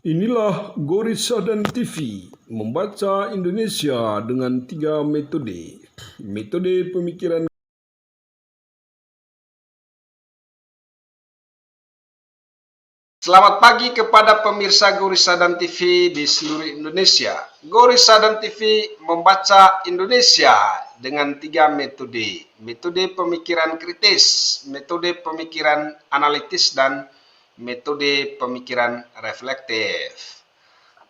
Inilah Gorissa dan TV, membaca Indonesia dengan 3 metode. Metode pemikiran. Selamat pagi kepada pemirsa Gorissa dan TV di seluruh Indonesia. Gorissa dan TV membaca Indonesia dengan 3 metode. Metode pemikiran kritis, metode pemikiran analitis, dan metode pemikiran reflektif.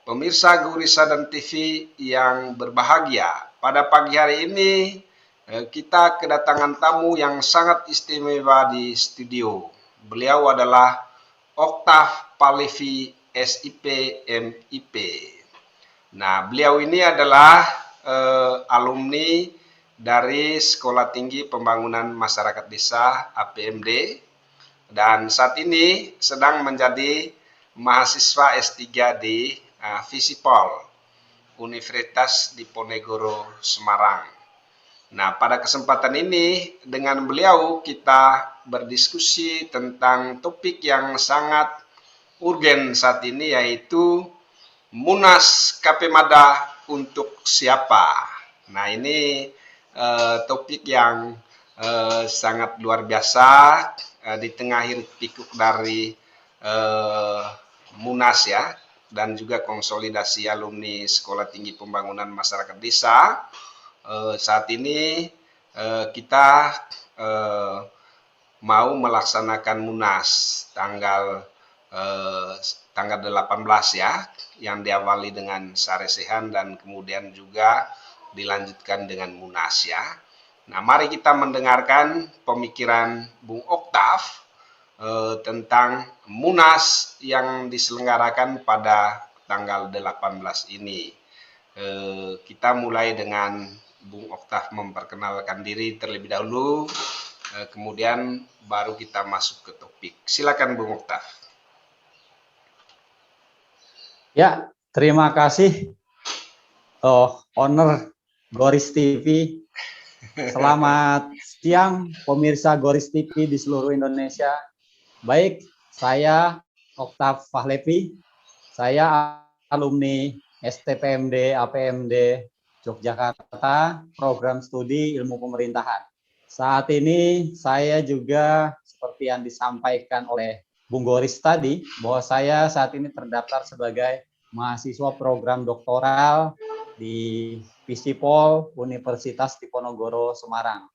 Pemirsa Gorissa dan TV yang berbahagia, pada pagi hari ini kita kedatangan tamu yang sangat istimewa di studio. Beliau adalah Octav Palevi, SIP, MIP. Nah, beliau ini adalah alumni dari Sekolah Tinggi Pembangunan Masyarakat Desa (APMD) dan saat ini sedang menjadi mahasiswa S3 di Visipol, Universitas Diponegoro, Semarang. Nah, pada kesempatan ini dengan beliau kita berdiskusi tentang topik yang sangat urgen saat ini, yaitu Munas KP-Mada untuk siapa. Nah, ini topik yang sangat luar biasa di tengah hiruk pikuk dari Munas ya, dan juga konsolidasi alumni Sekolah Tinggi Pembangunan Masyarakat Desa. Saat ini kita mau melaksanakan Munas tanggal 18 ya, yang diawali dengan saresehan dan kemudian juga dilanjutkan dengan Munas ya. Nah, mari kita mendengarkan pemikiran Bung Octav tentang Munas yang diselenggarakan pada tanggal 18 ini. Kita mulai dengan Bung Octav memperkenalkan diri terlebih dahulu, kemudian baru kita masuk ke topik. Silakan Bung Octav. Ya, terima kasih owner Goris TV. Selamat siang pemirsa Goris TV di seluruh Indonesia. Baik, saya Octav Palevi. Saya alumni STPMD APMD Yogyakarta, program studi ilmu pemerintahan. Saat ini saya juga seperti yang disampaikan oleh Bung Goris tadi, bahwa saya saat ini terdaftar sebagai mahasiswa program doktoral di Visipol Universitas Diponegoro, Semarang.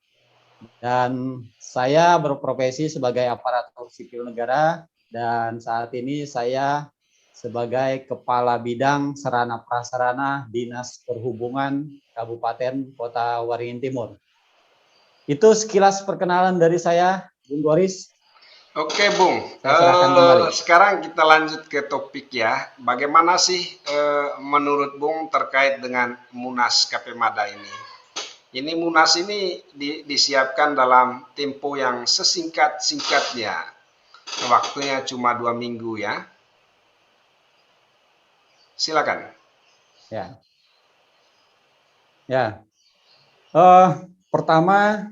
Dan saya berprofesi sebagai aparatur sipil negara, dan saat ini saya sebagai Kepala Bidang Sarana Prasarana Dinas Perhubungan Kabupaten Kota Waringin Timur. Itu sekilas perkenalan dari saya, Bung Goris. Oke, Bung. Sekarang kita lanjut ke topik ya. Bagaimana sih menurut Bung terkait dengan Munas KP-Mada ini? Ini Munas ini disiapkan dalam tempo yang sesingkat-singkatnya. Waktunya cuma 2 minggu ya. Silakan. Pertama,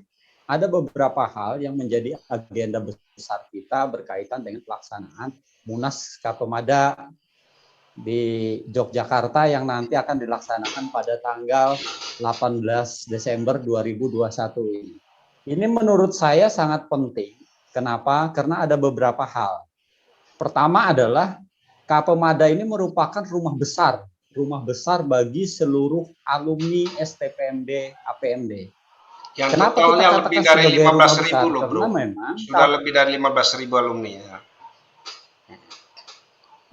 ada beberapa hal yang menjadi agenda besar kita berkaitan dengan pelaksanaan Munas KP-Mada di Yogyakarta yang nanti akan dilaksanakan pada tanggal 18 Desember 2021 ini. Ini menurut saya sangat penting. Kenapa? Karena ada beberapa hal. Pertama adalah KP-Mada ini merupakan rumah besar bagi seluruh alumni STPMD APMD. Yang kenapa totalnya lebih dari 15.000 loh, Bro. Memang sudah lebih dari 15.000 alumni ya.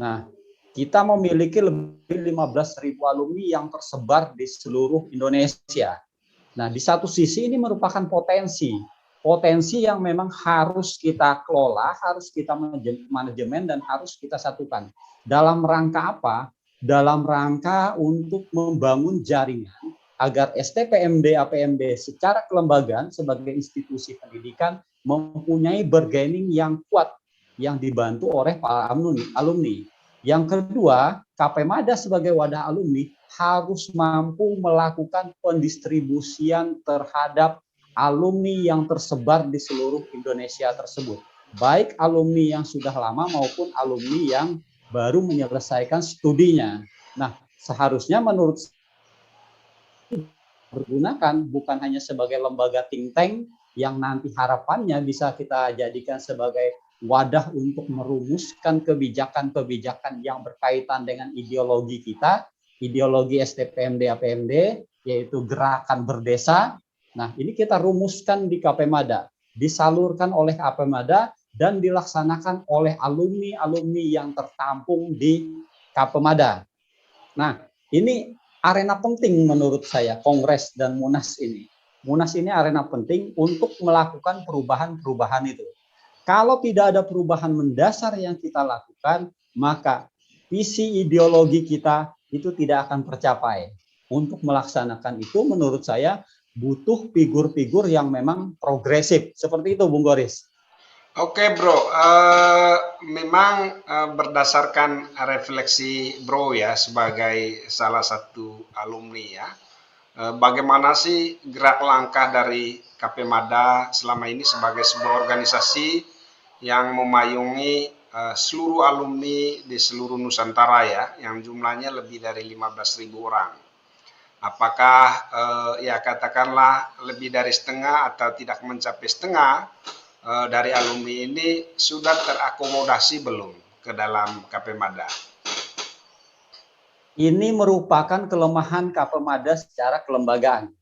Nah, kita memiliki lebih 15.000 alumni yang tersebar di seluruh Indonesia. Nah, di satu sisi ini merupakan potensi yang memang harus kita kelola, harus kita manajemen, dan harus kita satukan. Dalam rangka apa? Dalam rangka untuk membangun jaringan agar STPMD APMD secara kelembagaan sebagai institusi pendidikan mempunyai bargaining yang kuat yang dibantu oleh para alumni. Yang kedua, KP-Mada sebagai wadah alumni harus mampu melakukan pendistribusian terhadap alumni yang tersebar di seluruh Indonesia tersebut. Baik alumni yang sudah lama maupun alumni yang baru menyelesaikan studinya. Nah, seharusnya menurut bergunakan bukan hanya sebagai lembaga think tank yang nanti harapannya bisa kita jadikan sebagai wadah untuk merumuskan kebijakan-kebijakan yang berkaitan dengan ideologi kita, ideologi STPMD APMD, yaitu gerakan berdesa. Nah, ini kita rumuskan di KPMada, disalurkan oleh KPMada dan dilaksanakan oleh alumni-alumni yang tertampung di KPMada. Nah, ini arena penting menurut saya, Kongres dan Munas ini. Munas ini arena penting untuk melakukan perubahan-perubahan itu. Kalau tidak ada perubahan mendasar yang kita lakukan, maka visi ideologi kita itu tidak akan tercapai. Untuk melaksanakan itu, menurut saya, butuh figur-figur yang memang progresif. Seperti itu, Bung Goris. Oke bro, memang berdasarkan refleksi bro ya sebagai salah satu alumni ya, bagaimana sih gerak langkah dari KPMada selama ini sebagai sebuah organisasi yang memayungi seluruh alumni di seluruh Nusantara ya, yang jumlahnya lebih dari 15.000 orang. Apakah ya katakanlah lebih dari setengah atau tidak mencapai setengah dari alumni ini sudah terakomodasi belum ke dalam KPMada? Ini merupakan kelemahan KPMada secara kelembagaan.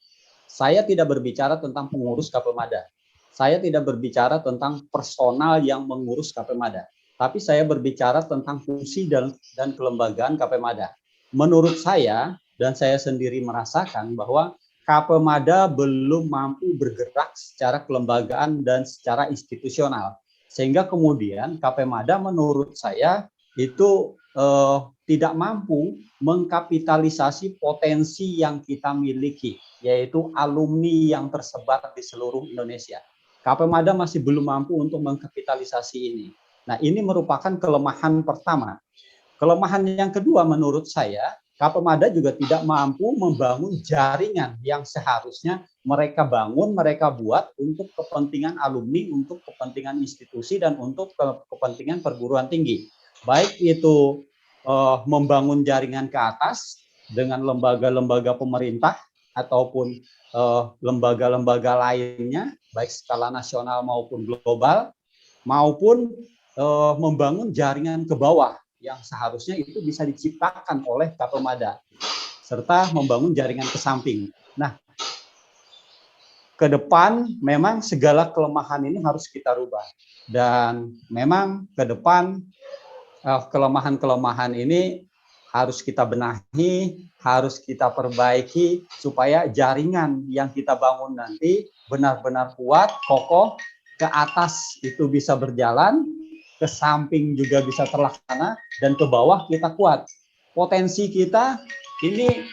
Saya tidak berbicara tentang pengurus KPMada. Saya tidak berbicara tentang personal yang mengurus KPMada. Tapi saya berbicara tentang fungsi dan kelembagaan KPMada. Menurut saya, dan saya sendiri merasakan bahwa KPMada belum mampu bergerak secara kelembagaan dan secara institusional. Sehingga kemudian KPMada menurut saya itu tidak mampu mengkapitalisasi potensi yang kita miliki, yaitu alumni yang tersebar di seluruh Indonesia. KPMada masih belum mampu untuk mengkapitalisasi ini. Nah, ini merupakan kelemahan pertama. Kelemahan yang kedua menurut saya, KPMada juga tidak mampu membangun jaringan yang seharusnya mereka bangun, mereka buat untuk kepentingan alumni, untuk kepentingan institusi, dan untuk kepentingan perguruan tinggi. Baik itu membangun jaringan ke atas dengan lembaga-lembaga pemerintah ataupun lembaga-lembaga lainnya, baik skala nasional maupun global, maupun membangun jaringan ke bawah yang seharusnya itu bisa diciptakan oleh KPMada, serta membangun jaringan ke samping. Nah, ke depan memang segala kelemahan ini harus kita rubah. Dan memang ke depan kelemahan-kelemahan ini harus kita benahi, harus kita perbaiki supaya jaringan yang kita bangun nanti benar-benar kuat, kokoh, ke atas itu bisa berjalan, ke samping juga bisa terlaksana, dan ke bawah kita kuat. Potensi kita ini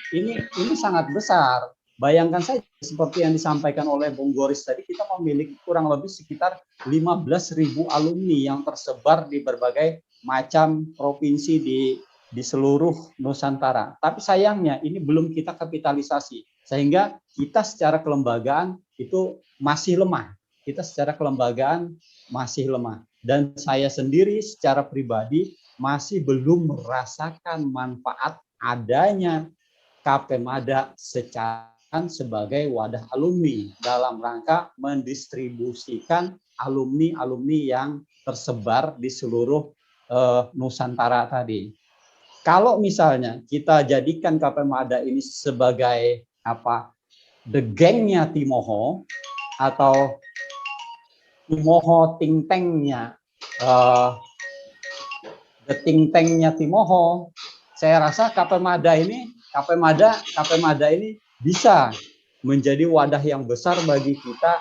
sangat besar. Bayangkan saja seperti yang disampaikan oleh Bung Goris tadi, kita memiliki kurang lebih sekitar 15.000 alumni yang tersebar di berbagai macam provinsi di seluruh Nusantara. Tapi sayangnya ini belum kita kapitalisasi, sehingga kita secara kelembagaan itu masih lemah. Kita secara kelembagaan masih lemah. Dan saya sendiri secara pribadi masih belum merasakan manfaat adanya KPMada sebagai wadah alumni dalam rangka mendistribusikan alumni-alumni yang tersebar di seluruh Nusantara tadi. Kalau misalnya kita jadikan KPMada ini sebagai the gangnya Timoho atau Timoho think tanknya, the think tanknya Timoho, saya rasa KPMada ini bisa menjadi wadah yang besar bagi kita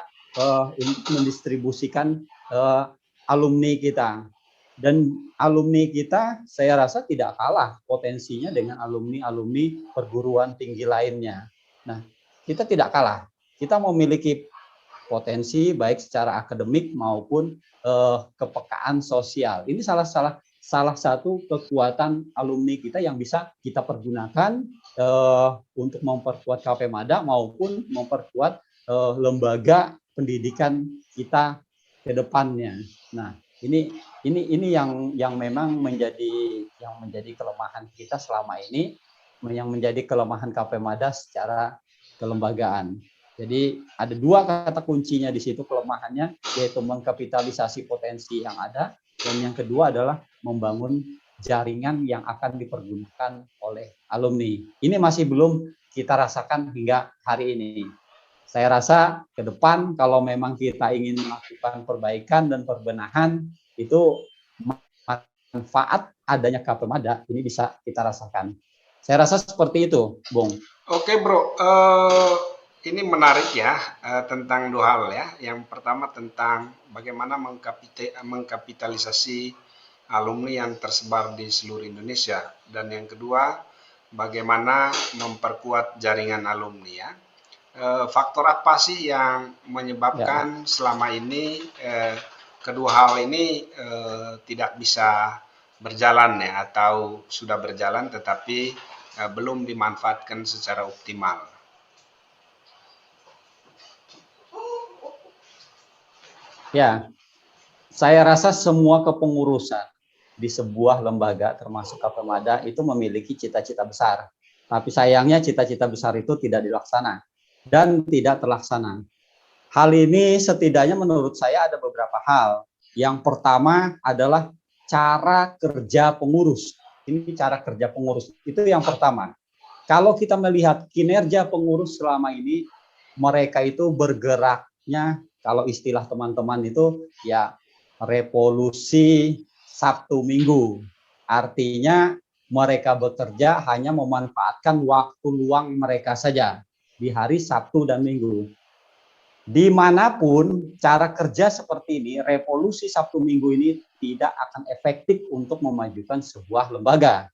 untuk mendistribusikan alumni kita. Dan alumni kita saya rasa tidak kalah potensinya dengan alumni-alumni perguruan tinggi lainnya. Nah, kita tidak kalah. Kita memiliki potensi baik secara akademik maupun kepekaan sosial. Ini salah satu kekuatan alumni kita yang bisa kita pergunakan untuk memperkuat KPMada maupun memperkuat lembaga pendidikan kita ke depannya. Nah, Ini yang memang menjadi kelemahan kita selama ini, yang menjadi kelemahan KP-Mada secara kelembagaan. Jadi ada dua kata kuncinya di situ kelemahannya, yaitu mengkapitalisasi potensi yang ada, dan yang kedua adalah membangun jaringan yang akan dipergunakan oleh alumni. Ini masih belum kita rasakan hingga hari ini. Saya rasa ke depan kalau memang kita ingin melakukan perbaikan dan perbenahan, itu manfaat adanya KP-Mada ini bisa kita rasakan. Saya rasa seperti itu, Bung. Oke bro, ini menarik ya, tentang dua hal ya. Yang pertama tentang bagaimana mengkapitalisasi alumni yang tersebar di seluruh Indonesia, dan yang kedua bagaimana memperkuat jaringan alumni ya. Faktor apa sih yang menyebabkan selama ini kedua hal ini tidak bisa berjalan ya, atau sudah berjalan tetapi belum dimanfaatkan secara optimal? Ya, saya rasa semua kepengurusan di sebuah lembaga termasuk KP-Mada itu memiliki cita-cita besar. Tapi sayangnya cita-cita besar itu tidak dilaksana dan tidak terlaksana. Hal ini setidaknya menurut saya ada beberapa hal. Yang pertama adalah cara kerja pengurus. Ini cara kerja pengurus. Itu yang pertama. Kalau kita melihat kinerja pengurus selama ini, mereka itu bergeraknya, kalau istilah teman-teman itu ya revolusi Sabtu Minggu. Artinya mereka bekerja hanya memanfaatkan waktu luang mereka saja di hari Sabtu dan Minggu. Dimanapun cara kerja seperti ini, revolusi Sabtu Minggu ini tidak akan efektif untuk memajukan sebuah lembaga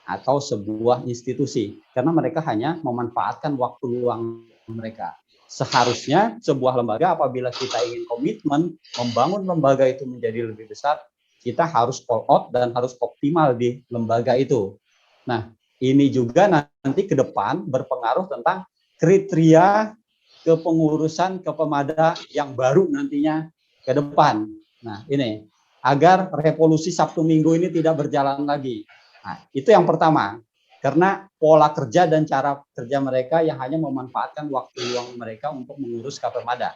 atau sebuah institusi, karena mereka hanya memanfaatkan waktu luang mereka. Seharusnya sebuah lembaga apabila kita ingin komitmen membangun lembaga itu menjadi lebih besar, kita harus all out dan harus optimal di lembaga itu. Nah, ini juga nanti ke depan berpengaruh tentang kriteria kepengurusan KP-Mada yang baru nantinya ke depan. Nah, ini agar revolusi Sabtu Minggu ini tidak berjalan lagi. Nah, itu yang pertama. Karena pola kerja dan cara kerja mereka yang hanya memanfaatkan waktu luang mereka untuk mengurus KP-Mada.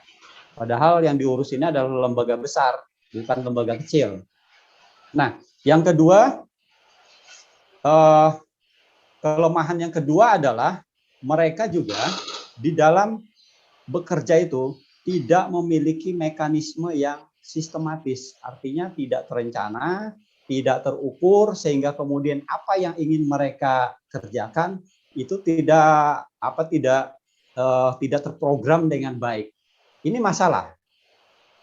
Padahal yang diurus ini adalah lembaga besar, bukan lembaga kecil. Nah, yang kedua, kelemahan yang kedua adalah mereka juga di dalam bekerja itu tidak memiliki mekanisme yang sistematis, artinya tidak terencana, tidak terukur, sehingga kemudian apa yang ingin mereka kerjakan itu tidak terprogram dengan baik. Ini masalah.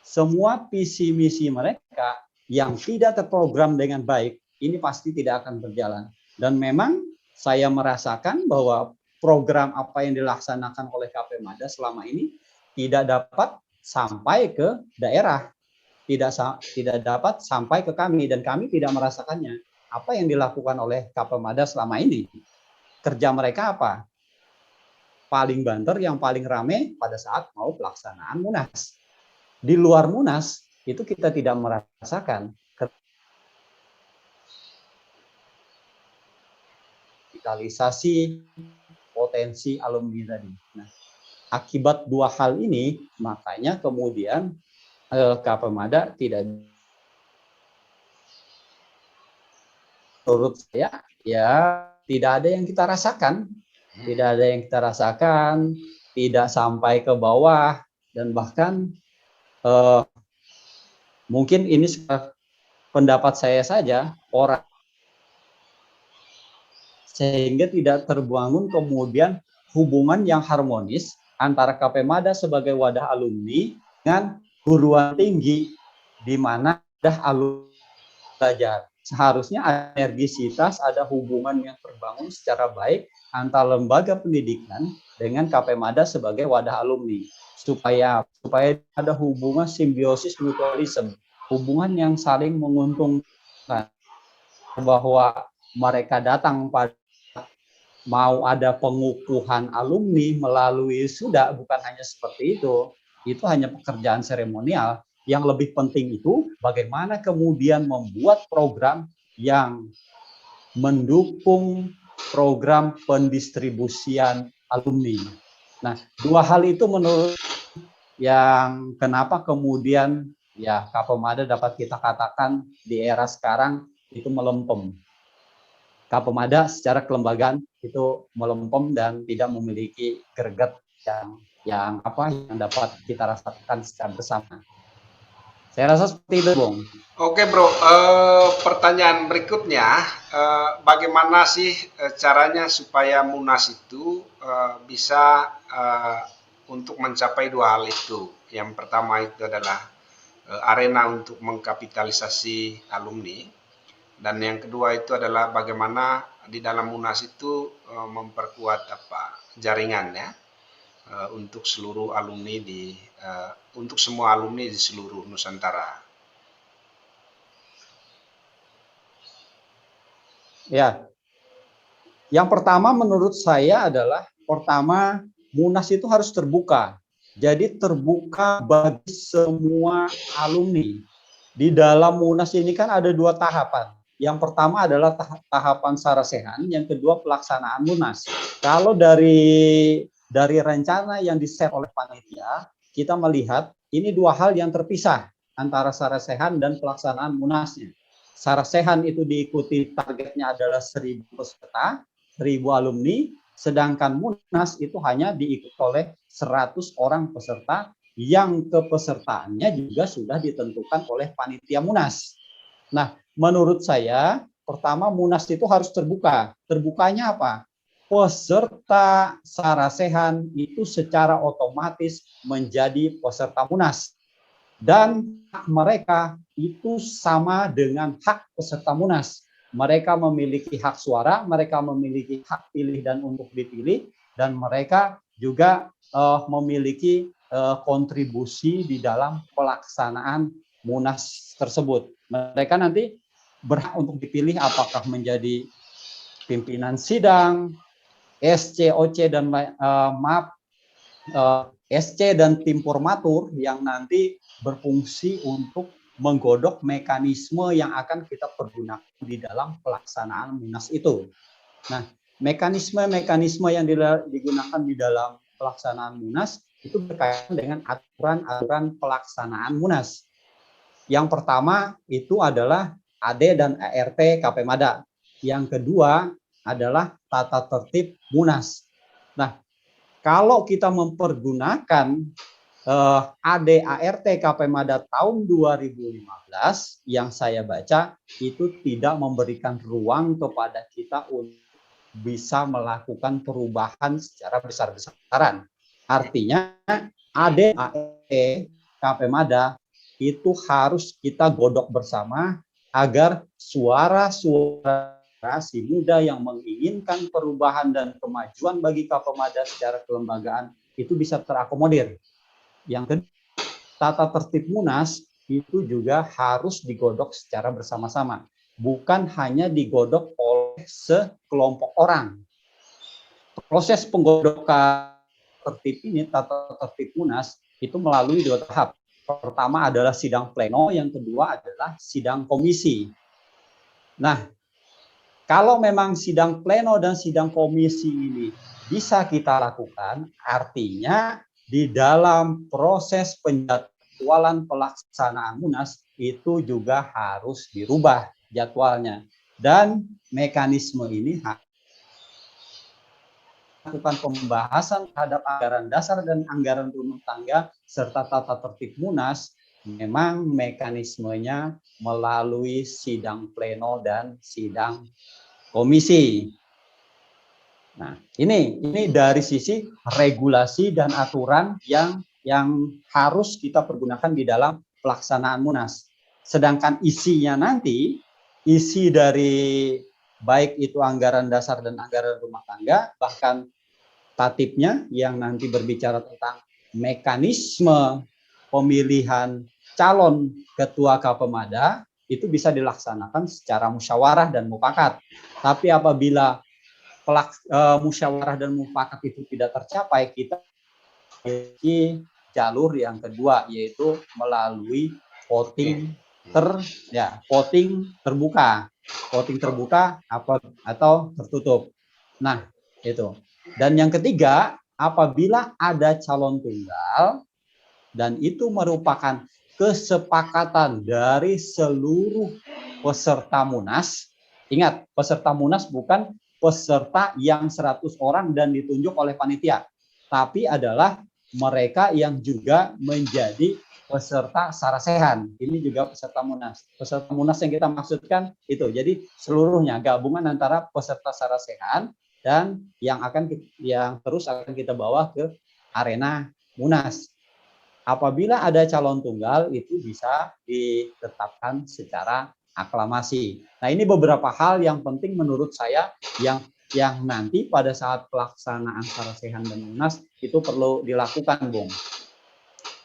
Semua visi misi mereka yang tidak terprogram dengan baik ini pasti tidak akan berjalan. Dan memang saya merasakan bahwa program apa yang dilaksanakan oleh KP-Mada selama ini tidak dapat sampai ke daerah, tidak dapat sampai ke kami, dan kami tidak merasakannya. Apa yang dilakukan oleh KP-Mada selama ini? Kerja mereka apa? Paling banter, yang paling rame pada saat mau pelaksanaan Munas. Di luar Munas itu kita tidak merasakan kapitalisasi potensi alumni tadi. Nah, akibat dua hal ini, makanya kemudian KP-Mada tidak, menurut saya, ya tidak ada yang kita rasakan, tidak sampai ke bawah, dan bahkan mungkin ini pendapat saya saja, orang sehingga tidak terbangun kemudian hubungan yang harmonis antara KP-Mada sebagai wadah alumni dengan guruan tinggi, di mana ada alumni belajar. Seharusnya energisitas, ada hubungan yang terbangun secara baik antara lembaga pendidikan dengan KP-Mada sebagai wadah alumni, supaya ada hubungan simbiosis mutualisme, hubungan yang saling menguntungkan, bahwa mereka datang pada mau ada pengukuhan alumni melalui sudah, bukan hanya seperti itu hanya pekerjaan seremonial, yang lebih penting itu bagaimana kemudian membuat program yang mendukung program pendistribusian alumni. Nah, dua hal itu menurut yang kenapa kemudian ya Kapemada dapat kita katakan di era sekarang itu melempem. Kapemada secara kelembagaan itu melempem dan tidak memiliki greget yang dapat kita rasakan secara bersama. Saya rasa seperti itu, Bung. Oke bro, pertanyaan berikutnya, bagaimana sih caranya supaya Munas itu bisa untuk mencapai dua hal itu? Yang pertama itu adalah arena untuk mengkapitalisasi alumni, dan yang kedua itu adalah bagaimana di dalam Munas itu memperkuat jaringan ya untuk seluruh alumni untuk semua alumni di seluruh Nusantara. Ya, yang pertama menurut saya adalah Munas itu harus terbuka. Jadi terbuka bagi semua alumni. Di dalam Munas ini kan ada dua tahapan. Yang pertama adalah tahapan sarasehan, yang kedua pelaksanaan Munas. Kalau dari rencana yang di-set oleh panitia, kita melihat ini dua hal yang terpisah antara sarasehan dan pelaksanaan Munasnya. Sarasehan itu diikuti targetnya adalah 1.000 peserta, 1.000 alumni, sedangkan Munas itu hanya diikuti oleh 100 orang peserta yang kepesertaannya juga sudah ditentukan oleh panitia Munas. Nah, menurut saya, pertama Munas itu harus terbuka. Terbukanya apa? Peserta sarasehan itu secara otomatis menjadi peserta Munas. Dan hak mereka itu sama dengan hak peserta Munas. Mereka memiliki hak suara, mereka memiliki hak pilih dan untuk dipilih, dan mereka juga memiliki kontribusi di dalam pelaksanaan Munas tersebut. Mereka nanti berhak untuk dipilih apakah menjadi pimpinan sidang, SC, OC, dan SC dan tim formatur yang nanti berfungsi untuk menggodok mekanisme yang akan kita pergunakan di dalam pelaksanaan Munas itu. Nah, mekanisme-mekanisme yang digunakan di dalam pelaksanaan Munas itu berkaitan dengan aturan-aturan pelaksanaan Munas. Yang pertama itu adalah AD dan ART Kapemada. Yang kedua adalah tata tertib Munas. Nah, kalau kita mempergunakan AD ART Kapemada tahun 2015 yang saya baca itu tidak memberikan ruang kepada kita untuk bisa melakukan perubahan secara besar-besaran. Artinya AD ART Kapemada itu harus kita godok bersama agar suara-suara generasi muda yang menginginkan perubahan dan kemajuan bagi Kapemada secara kelembagaan itu bisa terakomodir. Yang kedua, tata tertib Munas itu juga harus digodok secara bersama-sama, bukan hanya digodok oleh sekelompok orang. Proses penggodokan tertib ini, tata tertib Munas itu melalui dua tahap. Pertama adalah sidang pleno, yang kedua adalah sidang komisi. Nah, kalau memang sidang pleno dan sidang komisi ini bisa kita lakukan, artinya di dalam proses penjadwalan pelaksanaan Munas itu juga harus dirubah jadwalnya. Dan mekanisme ini lakukan pembahasan terhadap anggaran dasar dan anggaran rumah tangga serta tata tertib Munas, memang mekanismenya melalui sidang pleno dan sidang komisi. Nah, ini dari sisi regulasi dan aturan yang harus kita pergunakan di dalam pelaksanaan Munas. Sedangkan isinya nanti, isi dari baik itu anggaran dasar dan anggaran rumah tangga, bahkan tatipnya yang nanti berbicara tentang mekanisme pemilihan calon ketua Kapemada, itu bisa dilaksanakan secara musyawarah dan mufakat. Tapi apabila musyawarah dan mufakat itu tidak tercapai, kita memiliki jalur yang kedua, yaitu melalui voting voting terbuka. Voting terbuka atau tertutup. Nah, itu. Dan yang ketiga, apabila ada calon tunggal dan itu merupakan kesepakatan dari seluruh peserta Munas. Ingat, peserta Munas bukan peserta yang 100 orang dan ditunjuk oleh panitia, tapi adalah mereka yang juga menjadi peserta sarasehan. Ini juga peserta Munas. Peserta Munas yang kita maksudkan itu. Jadi seluruhnya gabungan antara peserta sarasehan dan yang terus akan kita bawa ke arena Munas. Apabila ada calon tunggal itu bisa ditetapkan secara aklamasi. Nah, ini beberapa hal yang penting menurut saya yang nanti pada saat pelaksanaan sarasehan dan Munas itu perlu dilakukan, Bung.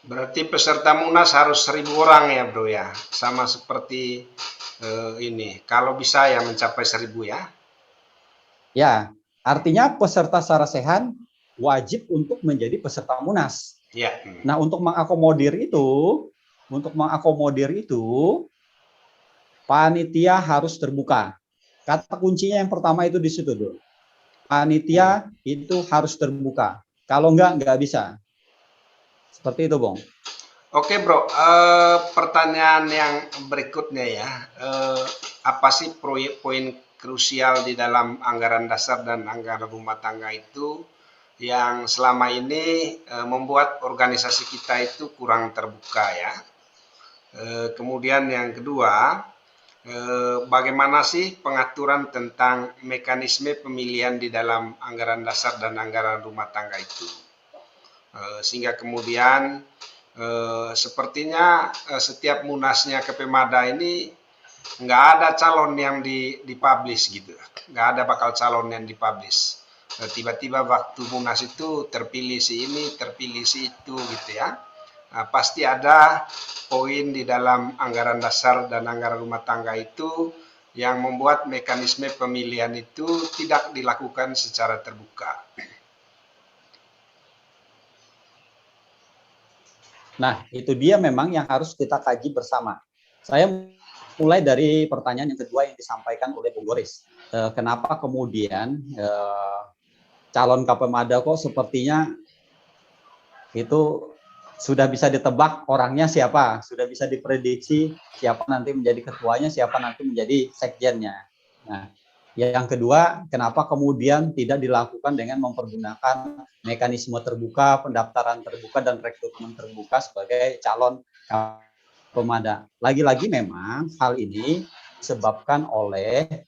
Berarti peserta Munas harus 1.000 orang ya, Bro ya. Sama seperti ini. Kalau bisa ya mencapai 1.000 ya. Ya, artinya peserta sarasehan wajib untuk menjadi peserta Munas. Ya. Nah, untuk mengakomodir itu, panitia harus terbuka. Kata kuncinya yang pertama itu di situ dulu. Panitia itu harus terbuka. Kalau nggak bisa. Seperti itu, Bung. Oke, Bro. Pertanyaan yang berikutnya ya. Apa sih poin krusial di dalam anggaran dasar dan anggaran rumah tangga itu yang selama ini membuat organisasi kita itu kurang terbuka ya. Kemudian yang kedua, bagaimana sih pengaturan tentang mekanisme pemilihan di dalam anggaran dasar dan anggaran rumah tangga itu. Sehingga kemudian sepertinya setiap munasnya KPMada ini nggak ada calon yang dipublish gitu. Nggak ada bakal calon yang dipublish. Tiba-tiba waktu Munas itu terpilih si ini, terpilih si itu gitu ya. Nah, pasti ada poin di dalam anggaran dasar dan anggaran rumah tangga itu yang membuat mekanisme pemilihan itu tidak dilakukan secara terbuka. Nah, itu dia memang yang harus kita kaji bersama. Saya mulai dari pertanyaan yang kedua yang disampaikan oleh Bung Goris. Kenapa kemudian calon KPMada kok sepertinya itu sudah bisa ditebak orangnya siapa, sudah bisa diprediksi siapa nanti menjadi ketuanya, siapa nanti menjadi sekjennya. Nah, yang kedua, kenapa kemudian tidak dilakukan dengan mempergunakan mekanisme terbuka, pendaftaran terbuka, dan rekrutmen terbuka sebagai calon KPMada. Lagi-lagi memang hal ini disebabkan oleh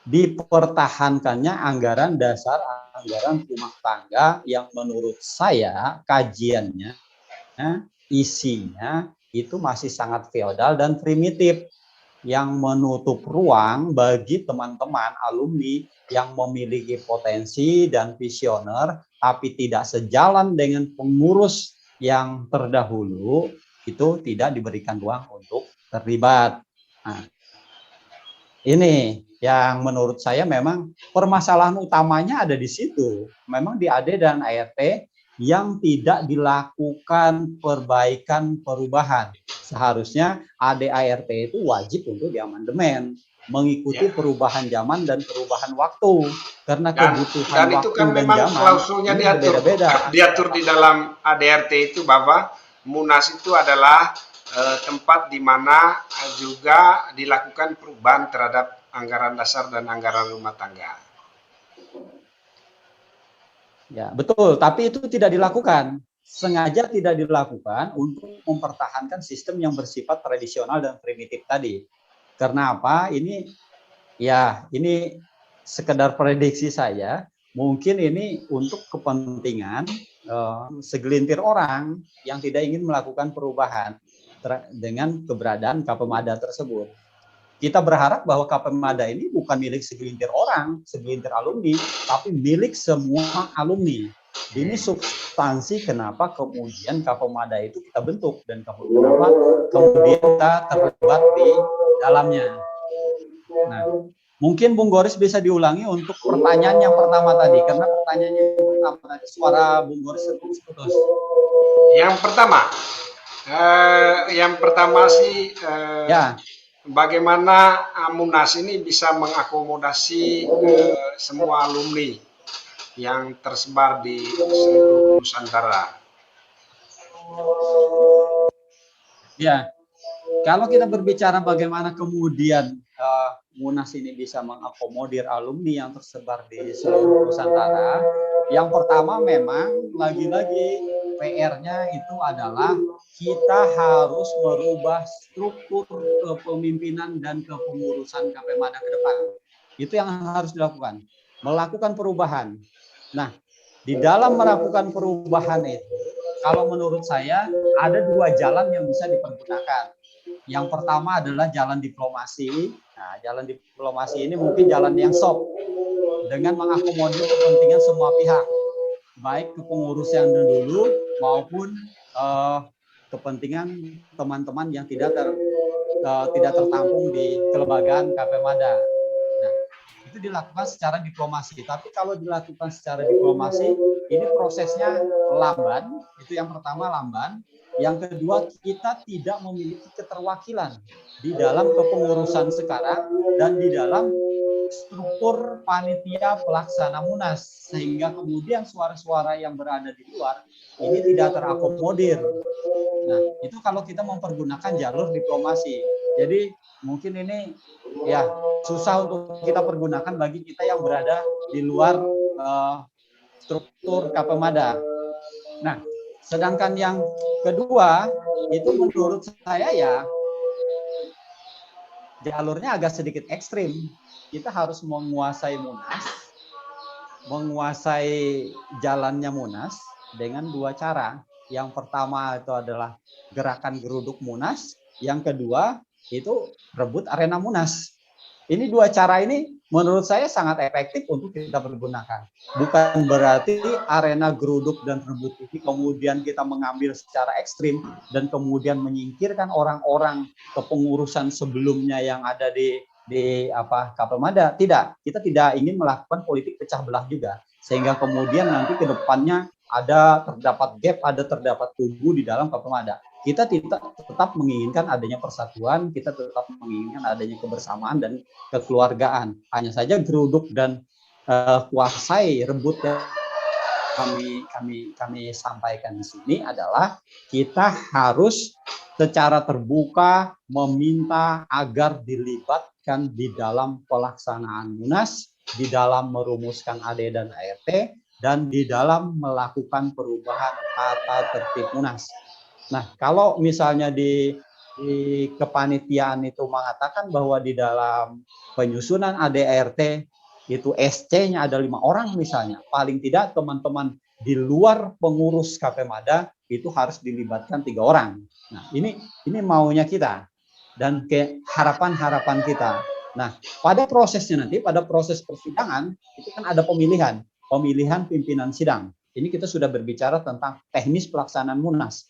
dipertahankannya anggaran dasar, anggaran rumah tangga yang menurut saya kajiannya, isinya itu masih sangat feodal dan primitif yang menutup ruang bagi teman-teman alumni yang memiliki potensi dan visioner tapi tidak sejalan dengan pengurus yang terdahulu itu tidak diberikan ruang untuk terlibat. Nah, ini yang menurut saya memang permasalahan utamanya ada di situ. Memang di AD dan ART yang tidak dilakukan perbaikan perubahan. Seharusnya AD ART itu wajib untuk diamandemen, mengikuti perubahan zaman dan perubahan waktu. Karena kebutuhan dan waktu itu kan dan memang zaman klausulnya diatur di dalam ADRT itu bahwa Munas itu adalah tempat di mana juga dilakukan perubahan terhadap anggaran dasar dan anggaran rumah tangga. Ya, betul, tapi itu tidak dilakukan. Sengaja tidak dilakukan untuk mempertahankan sistem yang bersifat tradisional dan primitif tadi. Karena apa? Ini sekedar prediksi saya. Mungkin ini untuk kepentingan segelintir orang yang tidak ingin melakukan perubahan dengan keberadaan KPMada tersebut. Kita berharap bahwa KPMada ini bukan milik segelintir orang, segelintir alumni, tapi milik semua alumni. Ini substansi kenapa kemudian KPMada itu kita bentuk dan kenapa kemudian kita terlibat di dalamnya. Nah, mungkin Bung Goris bisa diulangi untuk pertanyaan yang pertama tadi, karena pertanyaannya yang pertama tadi suara Bung Goris putus. Yang pertama sih Ya, bagaimana Munas ini bisa mengakomodasi semua alumni yang tersebar di seluruh Nusantara. ya. Kalau kita berbicara bagaimana kemudian Munas ini bisa mengakomodir alumni yang tersebar di seluruh Nusantara, yang pertama memang lagi-lagi PR-nya itu adalah kita harus merubah struktur kepemimpinan dan kepengurusan KPMada ke depan. Itu yang harus dilakukan, melakukan perubahan. Nah, di dalam melakukan perubahan itu, kalau menurut saya ada dua jalan yang bisa dipergunakan. Yang pertama adalah jalan diplomasi. Nah, jalan diplomasi ini mungkin jalan yang soft dengan mengakomodir kepentingan semua pihak, baik kepengurusan dulu maupun kepentingan teman-teman yang tidak tertampung di kelembagaan KPMada. Nah, itu dilakukan secara diplomasi. Tapi kalau dilakukan secara diplomasi, ini prosesnya lamban. Itu yang pertama, lamban. Yang kedua, kita tidak memiliki keterwakilan di dalam kepengurusan sekarang dan di dalam struktur panitia pelaksana Munas, sehingga kemudian suara-suara yang berada di luar ini tidak terakomodir. Nah, itu kalau kita mempergunakan jalur diplomasi. Jadi mungkin ini ya susah untuk kita pergunakan bagi kita yang berada di luar struktur KPMada. Nah, sedangkan yang kedua itu menurut saya ya jalurnya agak sedikit ekstrim. Kita harus menguasai Munas, menguasai jalannya Munas dengan dua cara. Yang pertama itu adalah gerakan geruduk Munas, yang kedua itu rebut arena Munas. Ini dua cara ini menurut saya sangat efektif untuk kita pergunakan. Bukan berarti arena geruduk dan rebut ini kemudian kita mengambil secara ekstrim dan kemudian menyingkirkan orang-orang kepengurusan sebelumnya yang ada di KPMada. Tidak, kita tidak ingin melakukan politik pecah belah juga, sehingga kemudian nanti ke depannya terdapat gap, terdapat kubu di dalam KPMada. Kita tetap menginginkan adanya persatuan, kita tetap menginginkan adanya kebersamaan dan kekeluargaan. Hanya saja geruduk dan kuasai rebut yang kami sampaikan di sini adalah kita harus secara terbuka meminta agar dilibatkan di dalam pelaksanaan Munas, di dalam merumuskan AD dan ART, dan di dalam melakukan perubahan tata tertib Munas. Nah, kalau misalnya di kepanitiaan itu mengatakan bahwa di dalam penyusunan ADART itu SC-nya ada 5 orang misalnya, paling tidak teman-teman di luar pengurus KPMada itu harus dilibatkan 3 orang. Nah, ini maunya kita dan harapan kita. Nah, pada prosesnya nanti, pada proses persidangan itu kan ada pemilihan pimpinan sidang. Ini kita sudah berbicara tentang teknis pelaksanaan Munas.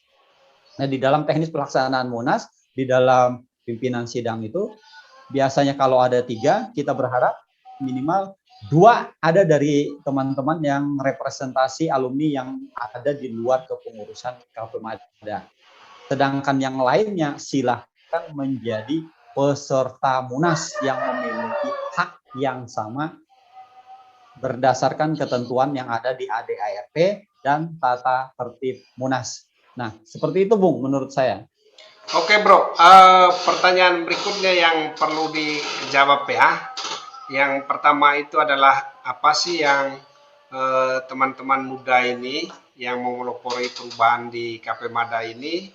Nah, di dalam teknis pelaksanaan Munas, di dalam pimpinan sidang itu, biasanya kalau ada 3, kita berharap minimal 2 ada dari teman-teman yang representasi alumni yang ada di luar kepengurusan KPMada. Sedangkan yang lainnya silahkan menjadi peserta Munas yang memiliki hak yang sama berdasarkan ketentuan yang ada di ADART dan tata tertib Munas. Nah, seperti itu, Bung, menurut saya. Oke, Bro. Pertanyaan berikutnya yang perlu dijawab ya. Yang pertama itu adalah apa sih yang teman-teman muda ini yang memelopori perubahan di KPMada ini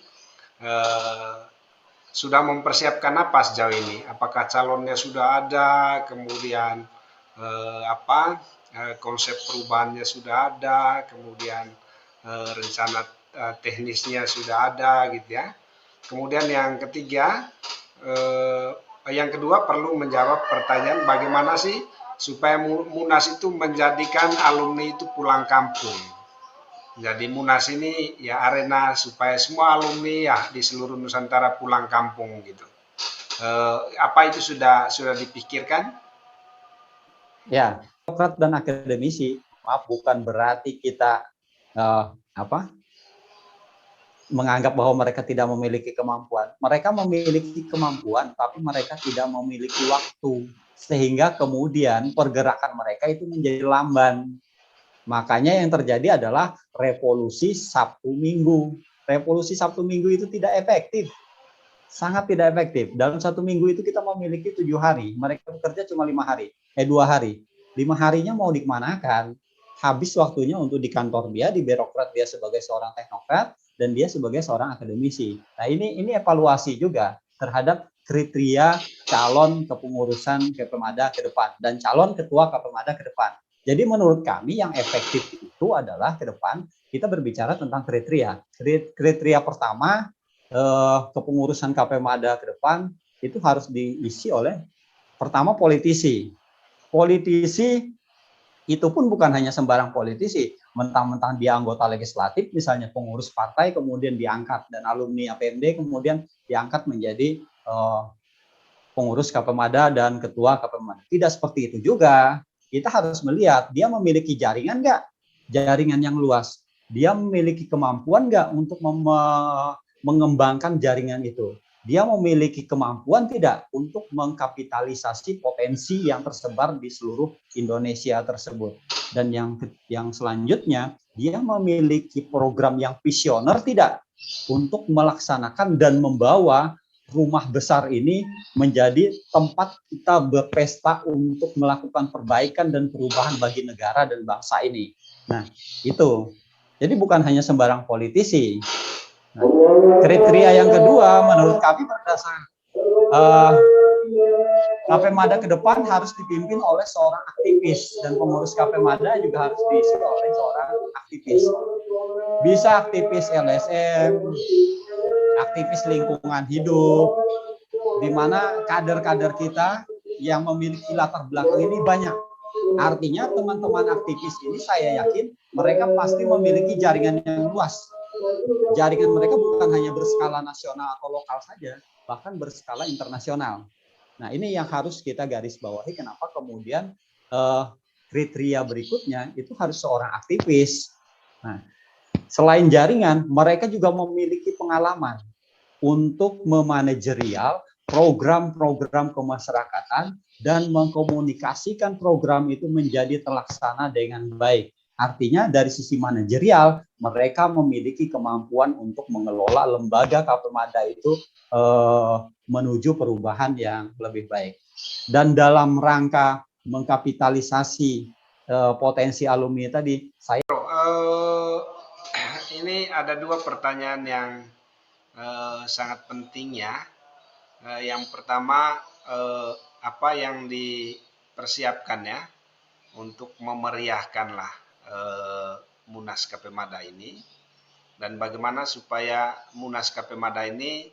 sudah mempersiapkan apa sejauh ini? Apakah calonnya sudah ada, kemudian konsep perubahannya sudah ada, kemudian rencana teknisnya sudah ada gitu ya. Kemudian yang ketiga, yang kedua perlu menjawab pertanyaan bagaimana sih supaya Munas itu menjadikan alumni itu pulang kampung. Jadi Munas ini ya arena supaya semua alumni ya di seluruh Nusantara pulang kampung gitu. Apa itu sudah dipikirkan? Ya, demokrat dan akademisi, maaf bukan berarti kita menganggap bahwa mereka tidak memiliki kemampuan. Mereka memiliki kemampuan, tapi mereka tidak memiliki waktu. Sehingga kemudian pergerakan mereka itu menjadi lamban. Makanya yang terjadi adalah revolusi Sabtu Minggu. Revolusi Sabtu Minggu itu tidak efektif. Sangat tidak efektif. Dalam satu minggu itu kita memiliki 7 hari. Mereka bekerja cuma 5 hari. 2 hari. 5 harinya mau dikemanakan? Habis waktunya untuk di kantor dia, di birokrat dia sebagai seorang teknokrat, dan dia sebagai seorang akademisi. Nah ini evaluasi juga terhadap kriteria calon kepengurusan KPMada ke depan dan calon ketua KPMada ke depan. Jadi menurut kami yang efektif itu adalah ke depan kita berbicara tentang kriteria. Kriteria pertama kepengurusan KPMada ke depan itu harus diisi oleh pertama politisi. Politisi itu pun bukan hanya sembarang politisi, mentang-mentang dia anggota legislatif, misalnya pengurus partai, kemudian diangkat, dan alumni APMD kemudian diangkat menjadi pengurus KPMada dan ketua KPMada. Tidak seperti itu juga. Kita harus melihat dia memiliki jaringan nggak? Jaringan yang luas. Dia memiliki kemampuan nggak untuk mengembangkan jaringan itu? Dia memiliki kemampuan tidak untuk mengkapitalisasi potensi yang tersebar di seluruh Indonesia tersebut. Dan yang selanjutnya, dia memiliki program yang visioner tidak untuk melaksanakan dan membawa rumah besar ini menjadi tempat kita berpesta untuk melakukan perbaikan dan perubahan bagi negara dan bangsa ini. Nah, itu. Jadi bukan hanya sembarang politisi. Nah, kriteria yang kedua menurut kami berdasar KPMada ke depan harus dipimpin oleh seorang aktivis, dan pengurus KPMada juga harus diisi oleh seorang aktivis. Bisa aktivis LSM, aktivis lingkungan hidup, di mana kader-kader kita yang memiliki latar belakang ini banyak. Artinya teman-teman aktivis ini saya yakin mereka pasti memiliki jaringan yang luas. Jaringan mereka bukan hanya berskala nasional atau lokal saja, bahkan berskala internasional. Nah, ini yang harus kita garis bawahi, kenapa kemudian kriteria berikutnya itu harus seorang aktivis. Nah, selain jaringan, mereka juga memiliki pengalaman untuk memanajerial program-program kemasyarakatan dan mengkomunikasikan program itu menjadi terlaksana dengan baik. Artinya dari sisi manajerial, mereka memiliki kemampuan untuk mengelola lembaga KPMada itu menuju perubahan yang lebih baik. Dan dalam rangka mengkapitalisasi potensi alumni tadi, saya ini ada dua pertanyaan yang sangat penting ya. Yang pertama, apa yang dipersiapkan ya untuk memeriahkanlah Munas KPMada ini, dan bagaimana supaya Munas KPMada ini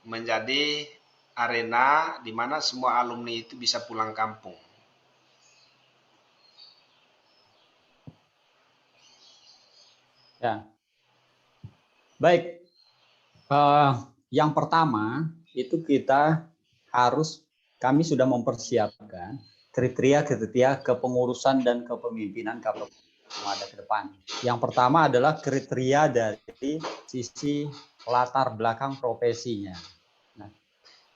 menjadi arena di mana semua alumni itu bisa pulang kampung. Ya, baik. Yang pertama itu kami sudah mempersiapkan kriteria kepengurusan dan kepemimpinan KPMada ke depan. Yang pertama adalah kriteria dari sisi latar belakang profesinya. Nah,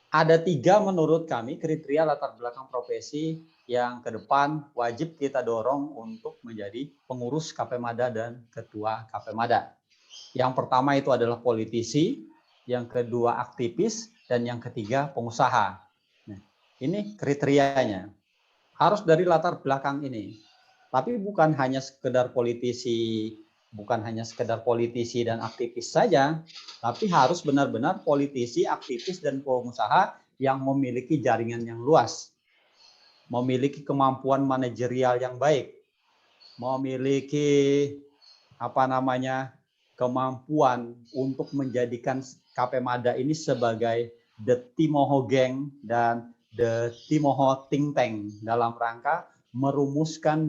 ada 3 menurut kami kriteria latar belakang profesi yang ke depan wajib kita dorong untuk menjadi pengurus KPMada dan ketua KPMada. Yang pertama itu adalah politisi, yang kedua aktivis, dan yang ketiga pengusaha. Nah, ini kriterianya. Harus dari latar belakang ini. Tapi bukan hanya sekedar politisi dan aktivis saja, tapi harus benar-benar politisi, aktivis, dan pengusaha yang memiliki jaringan yang luas, memiliki kemampuan manajerial yang baik, memiliki kemampuan untuk menjadikan KPMada ini sebagai the Timoho Gang dan the Timoho Think Tank dalam rangka merumuskan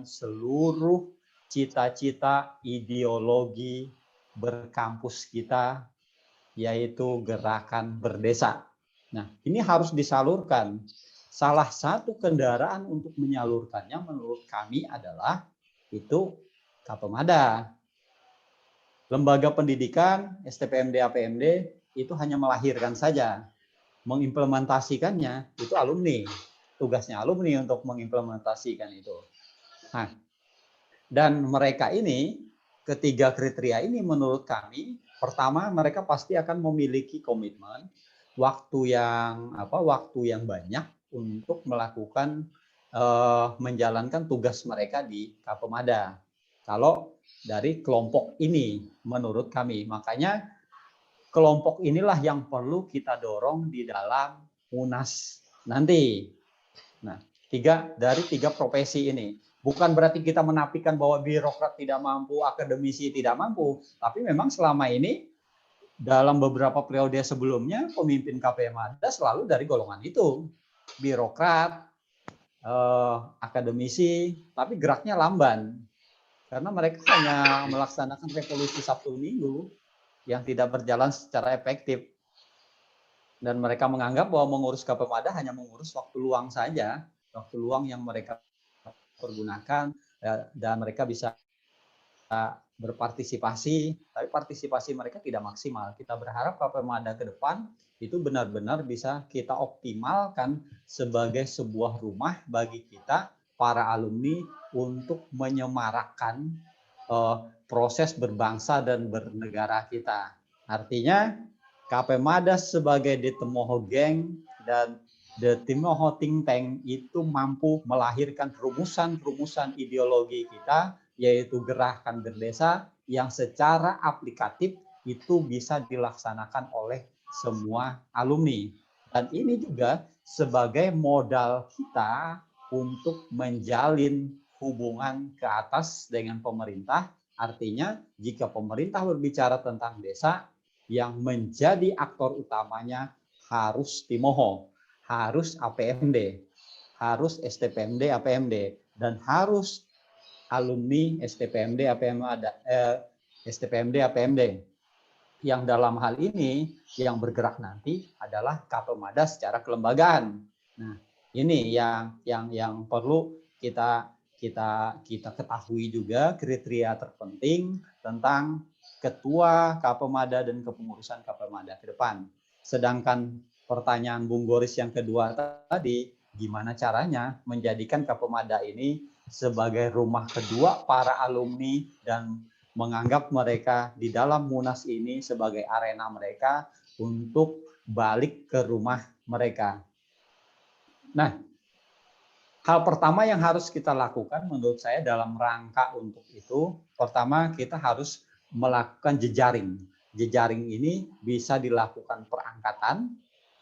seluruh cita-cita ideologi berkampus kita, yaitu gerakan berdesa. Nah, ini harus disalurkan. Salah satu kendaraan untuk menyalurkannya menurut kami adalah itu KPMada. Lembaga pendidikan, STPMD, APMD itu hanya melahirkan saja. Mengimplementasikannya itu alumni. Tugasnya alumni untuk mengimplementasikan itu. Nah, dan mereka ini, ketiga kriteria ini menurut kami, pertama mereka pasti akan memiliki komitmen waktu yang banyak untuk melakukan menjalankan tugas mereka di Kapemada. Kalau dari kelompok ini menurut kami, makanya kelompok inilah yang perlu kita dorong di dalam Munas nanti. Nah, dari tiga profesi ini. Bukan berarti kita menafikan bahwa birokrat tidak mampu, akademisi tidak mampu, tapi memang selama ini dalam beberapa periode sebelumnya pemimpin KPM ada selalu dari golongan itu. Birokrat, akademisi, tapi geraknya lamban. Karena mereka hanya melaksanakan revolusi Sabtu Minggu yang tidak berjalan secara efektif. Dan mereka menganggap bahwa mengurus KPMada hanya mengurus waktu luang saja, waktu luang yang mereka pergunakan, dan mereka bisa berpartisipasi, tapi partisipasi mereka tidak maksimal. Kita berharap KPMada ke depan itu benar-benar bisa kita optimalkan sebagai sebuah rumah bagi kita, para alumni, untuk menyemarakkan proses berbangsa dan bernegara kita. Artinya, KPMada sebagai The Timoho Gang dan The Timoho Think Tank itu mampu melahirkan rumusan-rumusan ideologi kita, yaitu gerakan berdesa yang secara aplikatif itu bisa dilaksanakan oleh semua alumni. Dan ini juga sebagai modal kita untuk menjalin hubungan ke atas dengan pemerintah. Artinya jika pemerintah berbicara tentang desa, yang menjadi aktor utamanya harus Timoho, harus APMD, harus STPMD, APMD, dan harus alumni STPMD, APMD, yang dalam hal ini yang bergerak nanti adalah KPMada secara kelembagaan. Nah, ini yang perlu kita ketahui juga kriteria terpenting tentang ketua KPMada dan kepengurusan KPMada ke depan. Sedangkan pertanyaan Bung Goris yang kedua tadi, gimana caranya menjadikan KPMada ini sebagai rumah kedua para alumni dan menganggap mereka di dalam Munas ini sebagai arena mereka untuk balik ke rumah mereka. Nah, hal pertama yang harus kita lakukan menurut saya dalam rangka untuk itu, pertama kita harus melakukan jejaring. Jejaring ini bisa dilakukan perangkatan,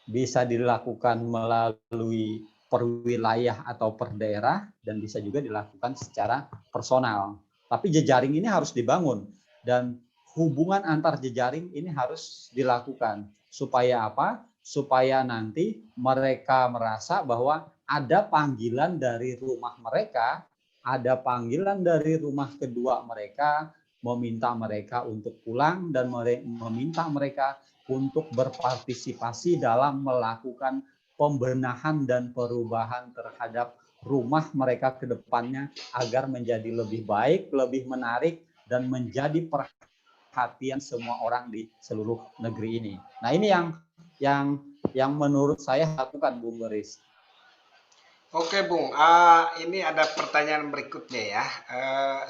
bisa dilakukan melalui per wilayah atau per daerah, dan bisa juga dilakukan secara personal. Tapi jejaring ini harus dibangun, dan hubungan antar jejaring ini harus dilakukan. Supaya apa? Supaya nanti mereka merasa bahwa ada panggilan dari rumah mereka, ada panggilan dari rumah kedua mereka, meminta mereka untuk pulang dan meminta mereka untuk berpartisipasi dalam melakukan pembenahan dan perubahan terhadap rumah mereka ke depannya agar menjadi lebih baik, lebih menarik, dan menjadi perhatian semua orang di seluruh negeri ini. Nah, ini yang menurut saya lakukan, Bung Boris. Oke Bung, ini ada pertanyaan berikutnya ya.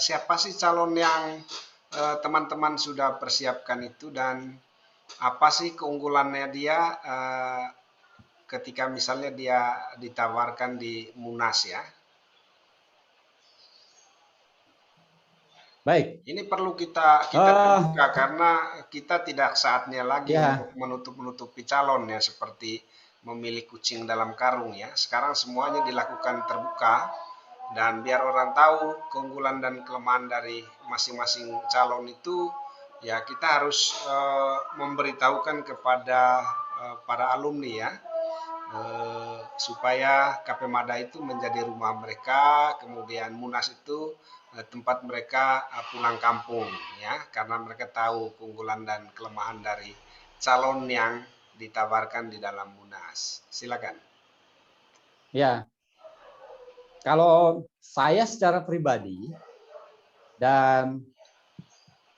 Siapa sih calon yang teman-teman sudah persiapkan itu, dan apa sih keunggulannya dia ketika misalnya dia ditawarkan di Munas ya? Baik. Ini perlu kita terbuka karena kita tidak saatnya lagi Ya. untuk menutupi calon ya, seperti memilih kucing dalam karung ya. Sekarang semuanya dilakukan terbuka, dan biar orang tahu keunggulan dan kelemahan dari masing-masing calon itu ya, kita harus memberitahukan kepada para alumni ya, supaya KPMada itu menjadi rumah mereka, kemudian Munas itu tempat mereka pulang kampung ya, karena mereka tahu keunggulan dan kelemahan dari calon yang ditawarkan di dalam Munas. Silakan. Ya, kalau saya secara pribadi dan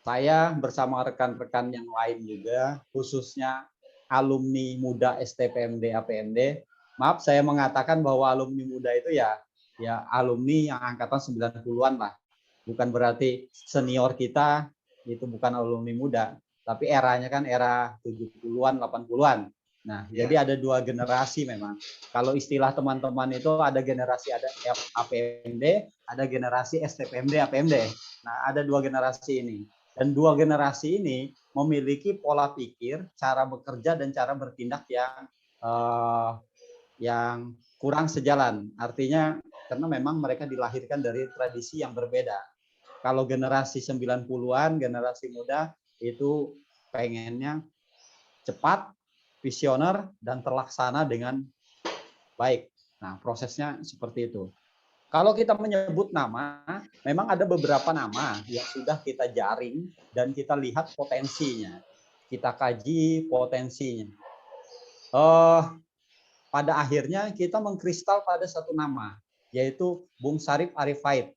Saya bersama rekan-rekan yang lain juga, khususnya alumni muda STPMD APMD. Maaf, saya mengatakan bahwa alumni muda itu ya alumni yang angkatan 90-an lah. Bukan berarti senior kita itu bukan alumni muda, tapi eranya kan era 70-an, 80-an. Nah, Ya, jadi ada dua generasi memang. Kalau istilah teman-teman itu ada generasi ada APMD, ada generasi STPMD APMD. Nah, ada dua generasi ini. Dan dua generasi ini memiliki pola pikir, cara bekerja dan cara bertindak yang kurang sejalan. Artinya karena memang mereka dilahirkan dari tradisi yang berbeda. Kalau generasi 90-an, generasi muda itu pengennya cepat, visioner dan terlaksana dengan baik. Nah, prosesnya seperti itu. Kalau kita menyebut nama, memang ada beberapa nama yang sudah kita jaring dan kita lihat potensinya. Kita kaji potensinya. Pada akhirnya kita mengkristal pada satu nama, yaitu Bung Sarip Arif Faid.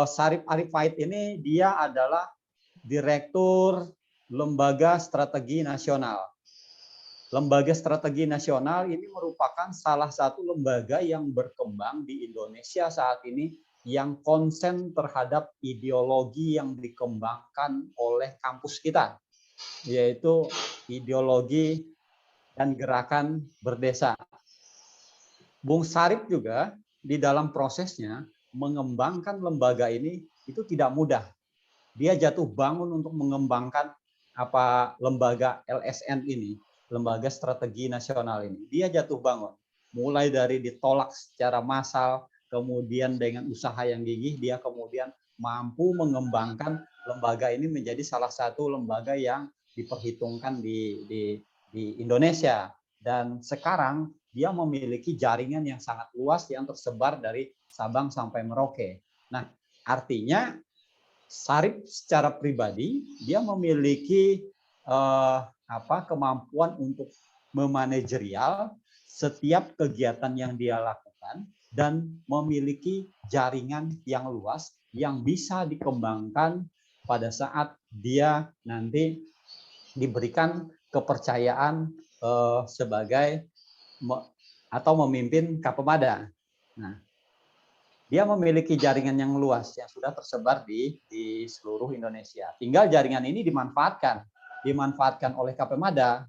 Sarip Arif Faid ini dia adalah Direktur Lembaga Strategi Nasional. Lembaga Strategi Nasional ini merupakan salah satu lembaga yang berkembang di Indonesia saat ini yang konsen terhadap ideologi yang dikembangkan oleh kampus kita, yaitu ideologi dan gerakan berdesa. Bung Sarip juga di dalam prosesnya mengembangkan lembaga ini itu tidak mudah. Dia jatuh bangun untuk mengembangkan lembaga LSN ini, Lembaga Strategi Nasional ini. Dia jatuh bangun. Mulai dari ditolak secara massal, kemudian dengan usaha yang gigih, dia kemudian mampu mengembangkan lembaga ini menjadi salah satu lembaga yang diperhitungkan di Indonesia. Dan sekarang dia memiliki jaringan yang sangat luas yang tersebar dari Sabang sampai Merauke. Nah, artinya Sarip secara pribadi dia memiliki kemampuan untuk memanajerial setiap kegiatan yang dia lakukan dan memiliki jaringan yang luas yang bisa dikembangkan pada saat dia nanti diberikan kepercayaan sebagai atau memimpin Kapemada. Nah, dia memiliki jaringan yang luas yang sudah tersebar di seluruh Indonesia. Tinggal jaringan ini dimanfaatkan oleh Kapemada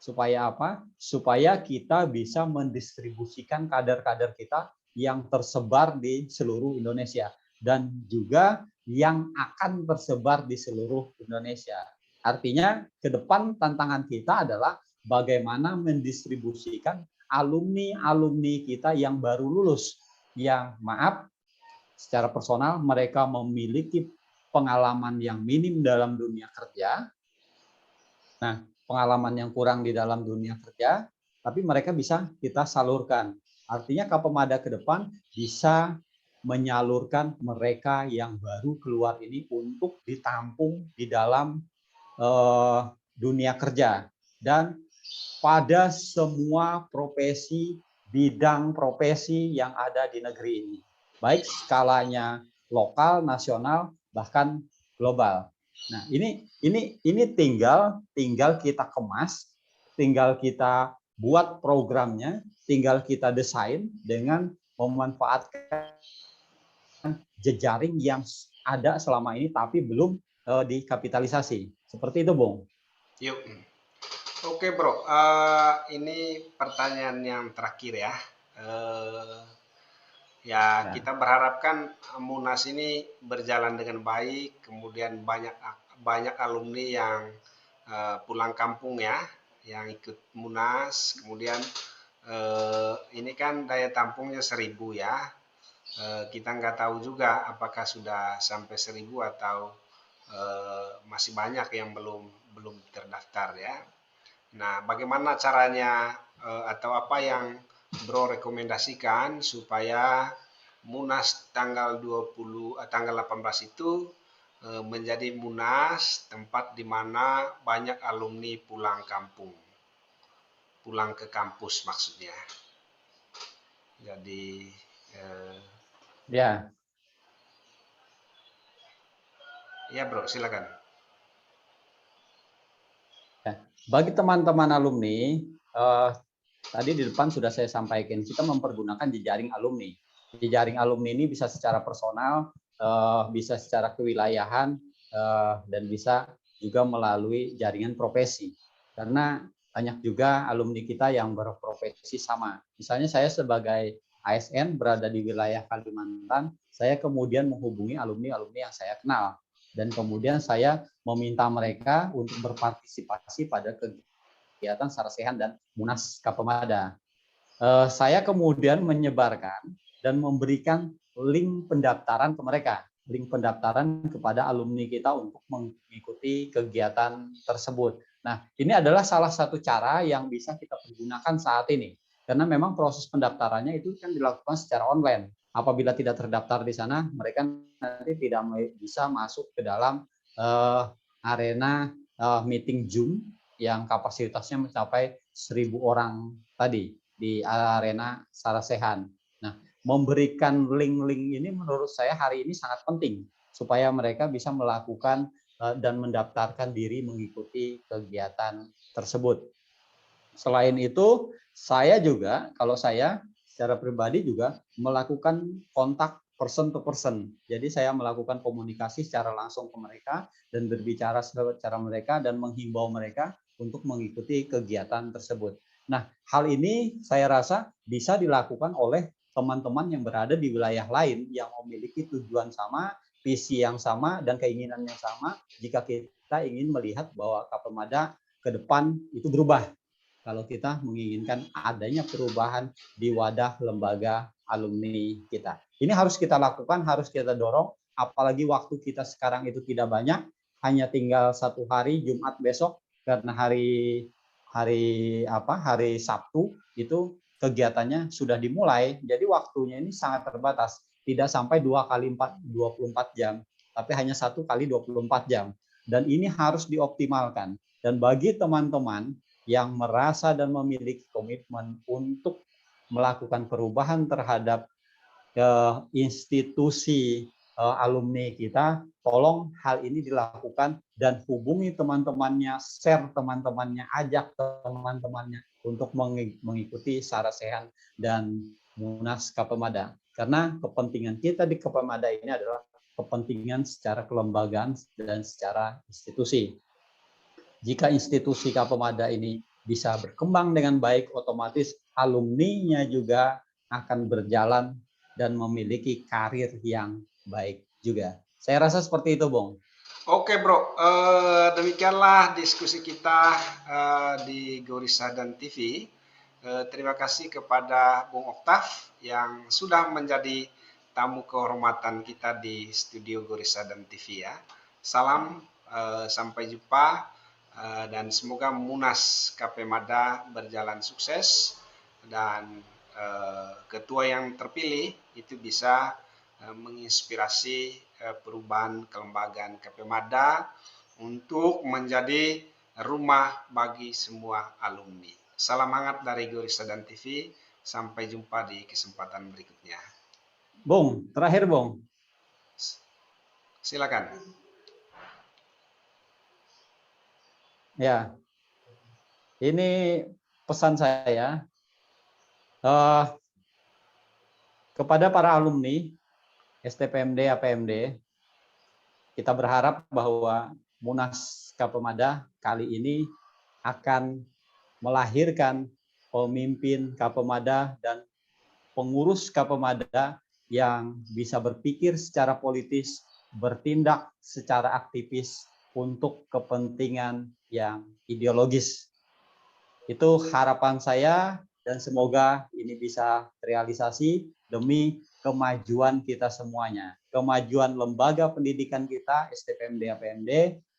supaya apa? Supaya kita bisa mendistribusikan kader-kader kita yang tersebar di seluruh Indonesia dan juga yang akan tersebar di seluruh Indonesia. Artinya ke depan tantangan kita adalah bagaimana mendistribusikan alumni-alumni kita yang baru lulus, yang maaf secara personal mereka memiliki pengalaman yang minim dalam dunia kerja. Nah, pengalaman yang kurang di dalam dunia kerja, tapi mereka bisa kita salurkan. Artinya Kapemada ke depan bisa menyalurkan mereka yang baru keluar ini untuk ditampung di dalam dunia kerja dan pada semua profesi, bidang profesi yang ada di negeri ini. Baik skalanya lokal, nasional, bahkan global. Nah, ini tinggal kita kemas, tinggal kita buat programnya, tinggal kita desain dengan memanfaatkan jejaring yang ada selama ini tapi belum dikapitalisasi. Seperti itu, Bung. yuk. Oke bro, ini pertanyaan yang terakhir ya. Ya Ya. kita berharapkan Munas ini berjalan dengan baik, kemudian banyak alumni yang pulang kampung ya, yang ikut Munas, kemudian ini kan daya tampungnya 1.000 ya. Kita nggak tahu juga apakah sudah sampai 1.000 atau masih banyak yang belum terdaftar ya. Nah, bagaimana caranya atau apa yang Bro rekomendasikan supaya Munas tanggal 18 itu menjadi Munas tempat di mana banyak alumni pulang kampung. Pulang ke kampus maksudnya. Jadi Ya. Iya bro, silakan. Ya. Bagi teman-teman alumni, tadi di depan sudah saya sampaikan, kita mempergunakan jejaring alumni. Jejaring alumni ini bisa secara personal, bisa secara kewilayahan, dan bisa juga melalui jaringan profesi. Karena banyak juga alumni kita yang berprofesi sama. Misalnya saya sebagai ASN berada di wilayah Kalimantan, saya kemudian menghubungi alumni-alumni yang saya kenal. Dan kemudian saya meminta mereka untuk berpartisipasi pada kegiatan Sarasehan dan Munas Kapemada. Saya kemudian menyebarkan dan memberikan link pendaftaran ke mereka, link pendaftaran kepada alumni kita untuk mengikuti kegiatan tersebut. Nah, ini adalah salah satu cara yang bisa kita pergunakan saat ini. Karena memang proses pendaftarannya itu kan dilakukan secara online. Apabila tidak terdaftar di sana, mereka nanti tidak bisa masuk ke dalam arena meeting Zoom yang kapasitasnya mencapai 1.000 orang tadi di arena Sarasehan. Nah, memberikan link-link ini menurut saya hari ini sangat penting supaya mereka bisa melakukan dan mendaftarkan diri mengikuti kegiatan tersebut. Selain itu, saya juga, kalau saya secara pribadi juga melakukan kontak person to person. Jadi saya melakukan komunikasi secara langsung ke mereka dan berbicara secara mereka dan menghimbau mereka untuk mengikuti kegiatan tersebut. Nah, hal ini saya rasa bisa dilakukan oleh teman-teman yang berada di wilayah lain yang memiliki tujuan sama, visi yang sama, dan keinginan yang sama jika kita ingin melihat bahwa Kapemada ke depan itu berubah. Kalau kita menginginkan adanya perubahan di wadah lembaga alumni kita. Ini harus kita lakukan, harus kita dorong, apalagi waktu kita sekarang itu tidak banyak, hanya tinggal 1 hari, Jumat besok, karena hari Sabtu itu kegiatannya sudah dimulai, jadi waktunya ini sangat terbatas, tidak sampai 2 kali 24 jam, tapi hanya 1 kali 24 jam. Dan ini harus dioptimalkan. Dan bagi teman-teman yang merasa dan memiliki komitmen untuk melakukan perubahan terhadap institusi alumni kita, tolong hal ini dilakukan dan hubungi teman-temannya, share teman-temannya, ajak teman-temannya untuk mengikuti Sarasehan dan Munas Kapemada. Karena kepentingan kita di Kapemada ini adalah kepentingan secara kelembagaan dan secara institusi. Jika institusi Kapemada ini bisa berkembang dengan baik, otomatis alumninya juga akan berjalan dan memiliki karir yang baik juga. Saya rasa seperti itu, Bung. Oke bro, demikianlah diskusi kita di Gorisa dan TV. Terima kasih kepada Bung Oktav yang sudah menjadi tamu kehormatan kita di studio Gorisa dan TV ya. Salam, sampai jumpa, dan semoga Munas Kapemada berjalan sukses dan ketua yang terpilih itu bisa menginspirasi perubahan kelembagaan Kapemada untuk menjadi rumah bagi semua alumni. Salam hangat dari Gorisa dan TV. Sampai jumpa di kesempatan berikutnya. Bung, terakhir Bung. Silakan. Ya, ini pesan saya kepada para alumni STPMD, APMD. Kita berharap bahwa Munas Kapemada kali ini akan melahirkan pemimpin Kapemada dan pengurus Kapemada yang bisa berpikir secara politis, bertindak secara aktivis untuk kepentingan yang ideologis. Itu harapan saya dan semoga ini bisa terrealisasi demi kemajuan kita semuanya. Kemajuan lembaga pendidikan kita, STPMD, APMD,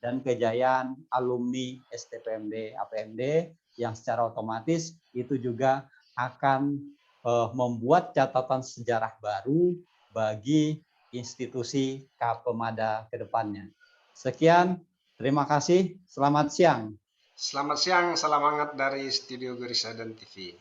dan kejayaan alumni STPMD, APMD yang secara otomatis itu juga akan membuat catatan sejarah baru bagi institusi Kapemada ke depannya. Sekian, terima kasih, selamat siang. Selamat siang, salam hangat dari Studio Gorisa dan TV.